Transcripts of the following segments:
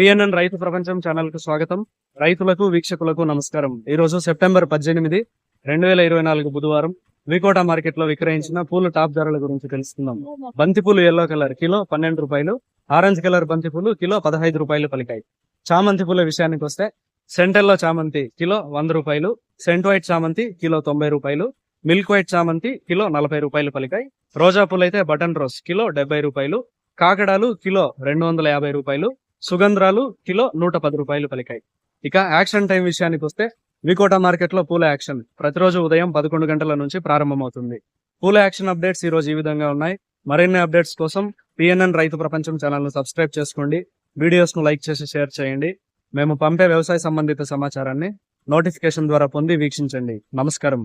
PNN రైతు ప్రపంచం channel కు స్వాగతం. రైతులకు వీక్షకులకు నమస్కారం. ఈ రోజు సెప్టెంబర్ 18, 2024 బుధవారం వికోట మార్కెట్ లో విక్రయించిన పూలు టాప్ ధరల గురించి తెలుసుకుందాం. బంతిపూలు ఎల్లో కలర్ కిలో 12 రూపాయలు, ఆరెంజ్ కలర్ బంతిపూలు కిలో 15 రూపాయలు పలికాయి. చామంతి పూల విషయానికి వస్తే సెంటెల్లో చామంతి కిలో 100 రూపాయలు, సెంట్ వైట్ చామంతి కిలో 90 రూపాయలు, మిల్క్ వైట్ చామంతి కిలో 40 రూపాయలు పలికాయి. రోజా పూలు అయితే బటన్ రోజ్ కిలో 70 రూపాయలు, కాకడాలు కిలో 250 రూపాయలు, సుగంధ్రాలు కిలో 110 రూపాయలు పలికాయి. ఇక యాక్షన్ టైం విషయానికి వస్తే వికోట మార్కెట్ లో పూల యాక్షన్ ప్రతిరోజు ఉదయం 11 గంటల నుంచి ప్రారంభమవుతుంది. పూల యాక్షన్ అప్డేట్స్ ఈ రోజు ఈ విధంగా ఉన్నాయి. మరిన్ని అప్డేట్స్ కోసం పిఎన్ఎన్ రైతు ప్రపంచం ఛానల్ ను సబ్స్క్రైబ్ చేసుకోండి. వీడియోస్ ను లైక్ చేసి షేర్ చేయండి. మేము పంపే వ్యవసాయ సంబంధిత సమాచారాన్ని నోటిఫికేషన్ ద్వారా పొంది వీక్షించండి. నమస్కారం.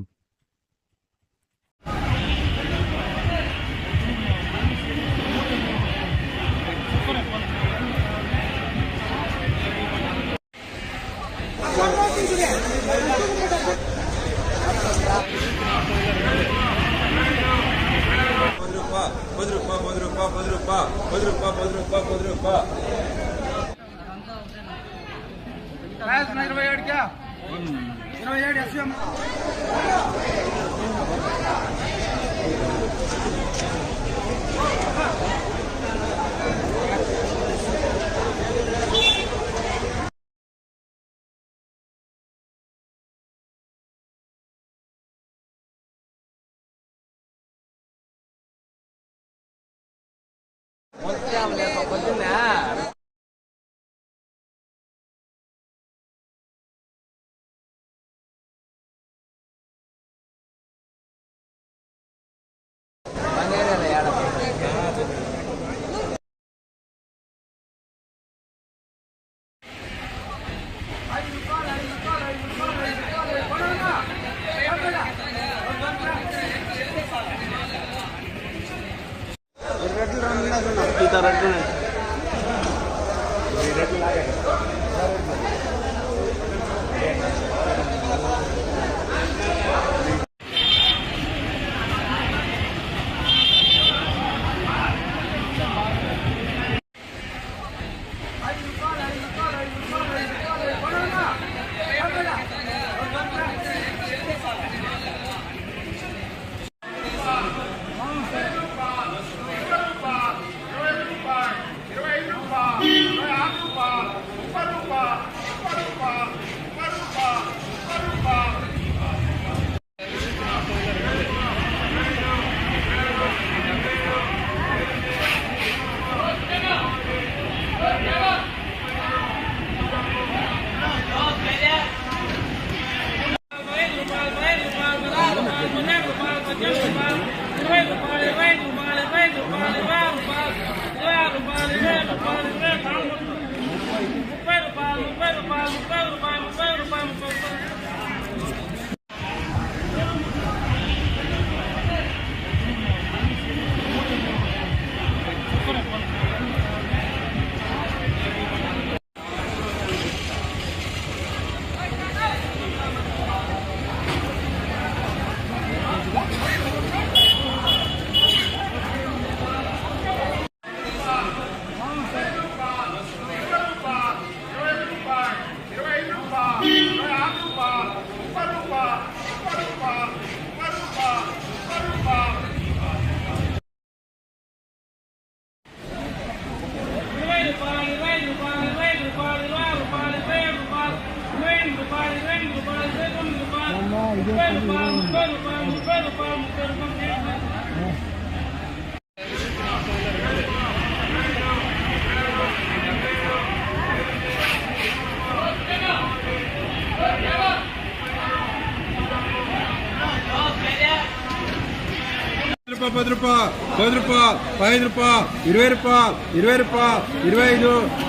₹10, ₹10, ₹5, ₹20, ₹20,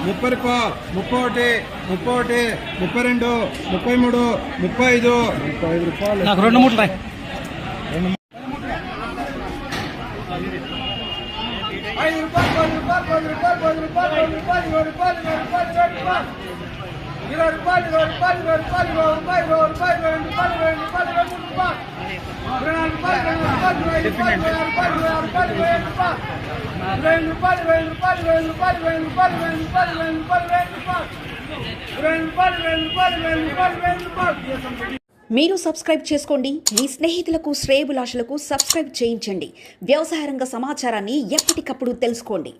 ₹25, ₹30, ₹31, ₹31, ₹32, ₹33, ₹35. నాకు 2 మూటలు రాయి. ₹20, ₹20, ₹20, ₹20, ₹20, ₹20, ₹20, ₹20, ₹20, ₹20, ₹20, ₹20, ₹20, మీరు సబ్స్క్రైబ్ చేసుకోండి. మీ స్నేహితులకు శ్రేయోభిలాషులకు సబ్స్క్రైబ్ చేయించండి. వ్యవసాయ రంగ సమాచారాన్ని ఎప్పటికప్పుడు తెలుసుకోండి.